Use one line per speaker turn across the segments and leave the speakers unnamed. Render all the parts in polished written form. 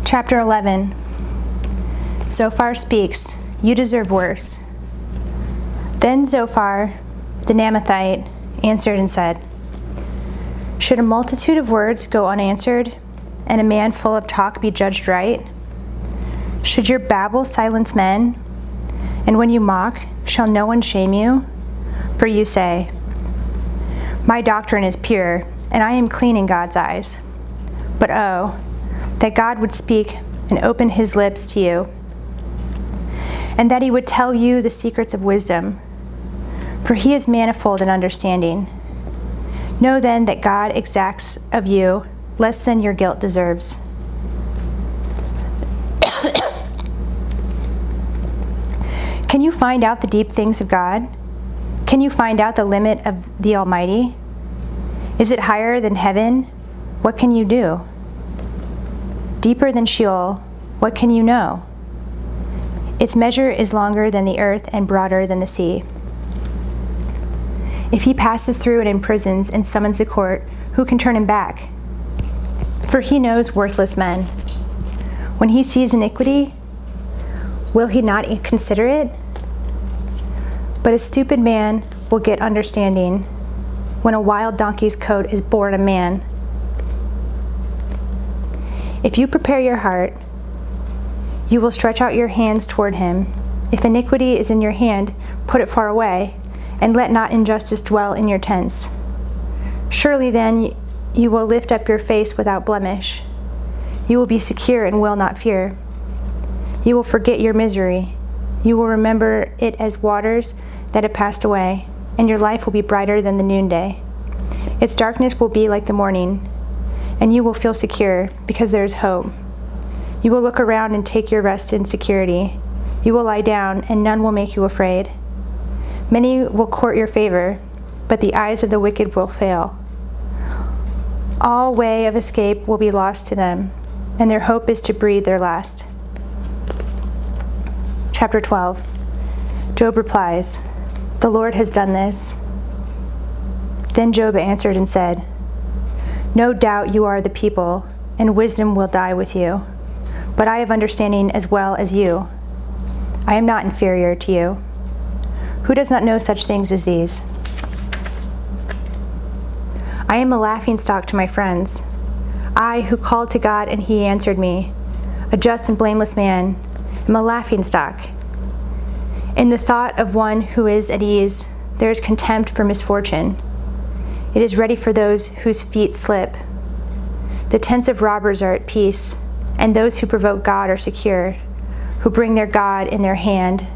Chapter 11. Zophar speaks. You deserve worse. Then Zophar, the Naamathite, answered and said, Should a multitude of words go unanswered, and a man full of talk be judged right? Should your babble silence men? And when you mock, shall no one shame you? For you say, My doctrine is pure, and I am clean in God's eyes. But oh, that God would speak and open his lips to you, and that he would tell you the secrets of wisdom, for he is manifold in understanding. Know then that God exacts of you less than your guilt deserves. Can you find out the deep things of God? Can you find out the limit of the Almighty? Is it higher than heaven? What can you do? Deeper than Sheol, what can you know? Its measure is longer than the earth and broader than the sea. If he passes through and imprisons and summons the court, who can turn him back? For he knows worthless men. When he sees iniquity, will he not consider it? But a stupid man will get understanding when a wild donkey's coat is born a man. If you prepare your heart, you will stretch out your hands toward him. If iniquity is in your hand, put it far away, and let not injustice dwell in your tents. Surely then you will lift up your face without blemish. You will be secure and will not fear. You will forget your misery. You will remember it as waters that have passed away, and your life will be brighter than the noonday. Its darkness will be like the morning, and you will feel secure because there is hope. You will look around and take your rest in security. You will lie down, and none will make you afraid. Many will court your favor, but the eyes of the wicked will fail. All way of escape will be lost to them, and their hope is to breathe their last. Chapter 12. Job replies, The Lord has done this. Then Job answered and said, No doubt you are the people, and wisdom will die with you. But I have understanding as well as you. I am not inferior to you. Who does not know such things as these? I am a laughingstock to my friends. I, who called to God and he answered me, a just and blameless man, am a laughingstock. In the thought of one who is at ease, there is contempt for misfortune. It is ready for those whose feet slip. The tents of robbers are at peace, and those who provoke God are secure, who bring their God in their hand.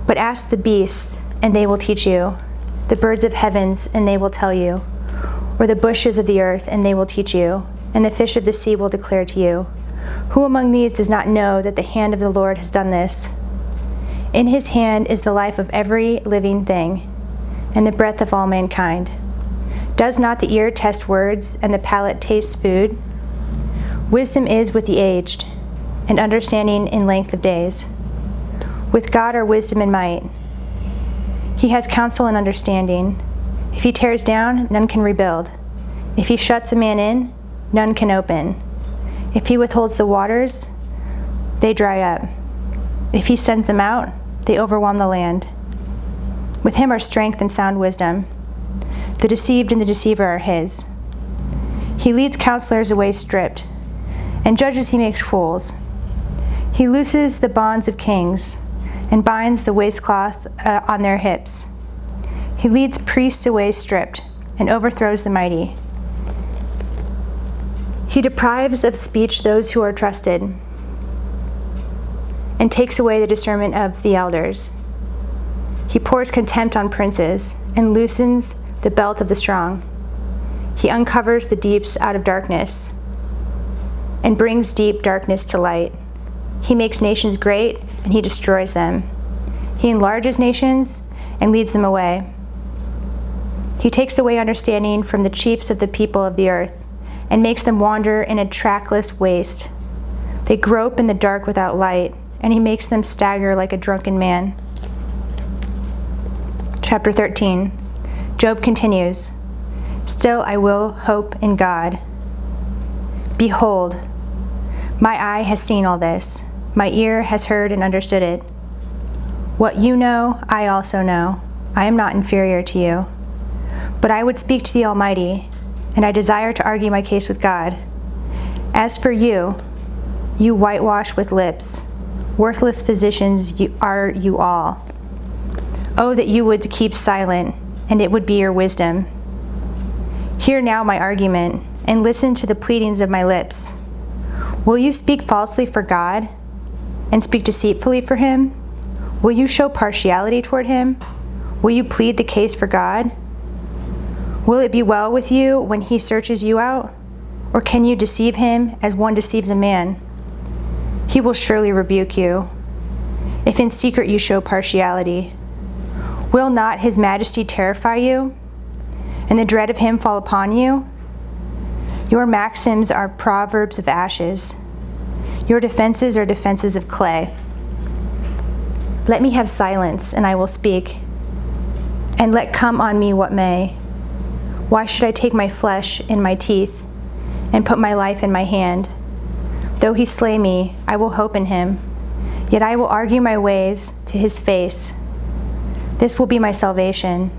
But ask the beasts, and they will teach you, the birds of heavens, and they will tell you, or the bushes of the earth, and they will teach you, and the fish of the sea will declare to you. Who among these does not know that the hand of the Lord has done this? In his hand is the life of every living thing, and the breath of all mankind. Does not the ear test words, and the palate taste food? Wisdom is with the aged, and understanding in length of days. With God are wisdom and might. He has counsel and understanding. If he tears down, none can rebuild. If he shuts a man in, none can open. If he withholds the waters, they dry up. If he sends them out, they overwhelm the land. With him are strength and sound wisdom. The deceived and the deceiver are his. He leads counselors away stripped, and judges he makes fools. He looses the bonds of kings, and binds the waistcloth on their hips. He leads priests away stripped, and overthrows the mighty. He deprives of speech those who are trusted, and takes away the discernment of the elders. He pours contempt on princes, and loosens the belt of the strong. He uncovers the deeps out of darkness, and brings deep darkness to light. He makes nations great, and he destroys them. He enlarges nations and leads them away. He takes away understanding from the chiefs of the people of the earth, and makes them wander in a trackless waste. They grope in the dark without light, and he makes them stagger like a drunken man. Chapter 13. Job continues, Still I will hope in God. Behold, My eye has seen all this. My ear has heard and understood it. What you know, I also know. I am not inferior to you. But I would speak to the Almighty, and I desire to argue my case with God. As for you, you whitewash with lips. Worthless physicians are you all. Oh, that you would keep silent, and it would be your wisdom. Hear now my argument, and listen to the pleadings of my lips. Will you speak falsely for God, and speak deceitfully for him? Will you show partiality toward him? Will you plead the case for God? Will it be well with you when he searches you out? Or can you deceive him as one deceives a man? He will surely rebuke you, if in secret you show partiality. Will not his majesty terrify you, and the dread of him fall upon you? Your maxims are proverbs of ashes. Your defenses are defenses of clay. Let me have silence, and I will speak, and let come on me what may. Why should I take my flesh in my teeth, and put my life in my hand? Though he slay me, I will hope in him, yet I will argue my ways to his face. This will be my salvation,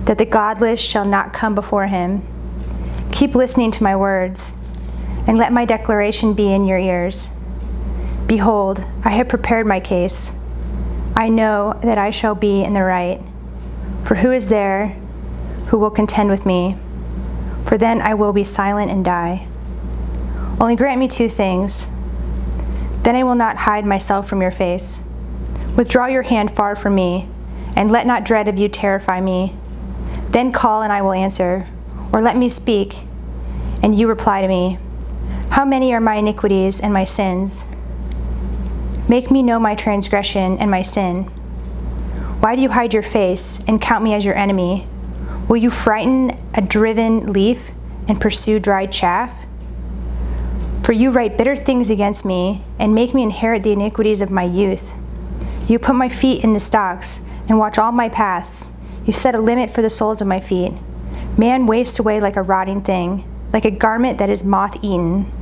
that the godless shall not come before him. Keep listening to my words, and let my declaration be in your ears. Behold, I have prepared my case. I know that I shall be in the right. For who is there who will contend with me? For then I will be silent and die. Only grant me two things. Then I will not hide myself from your face. Withdraw your hand far from me, and let not dread of you terrify me. Then call, and I will answer, or let me speak, and you reply to me. How many are my iniquities and my sins? Make me know my transgression and my sin. Why do you hide your face and count me as your enemy? Will you frighten a driven leaf and pursue dried chaff? For you write bitter things against me and make me inherit the iniquities of my youth. You put my feet in the stocks and watch all my paths. You set a limit for the soles of my feet. Man wastes away like a rotting thing, like a garment that is moth-eaten.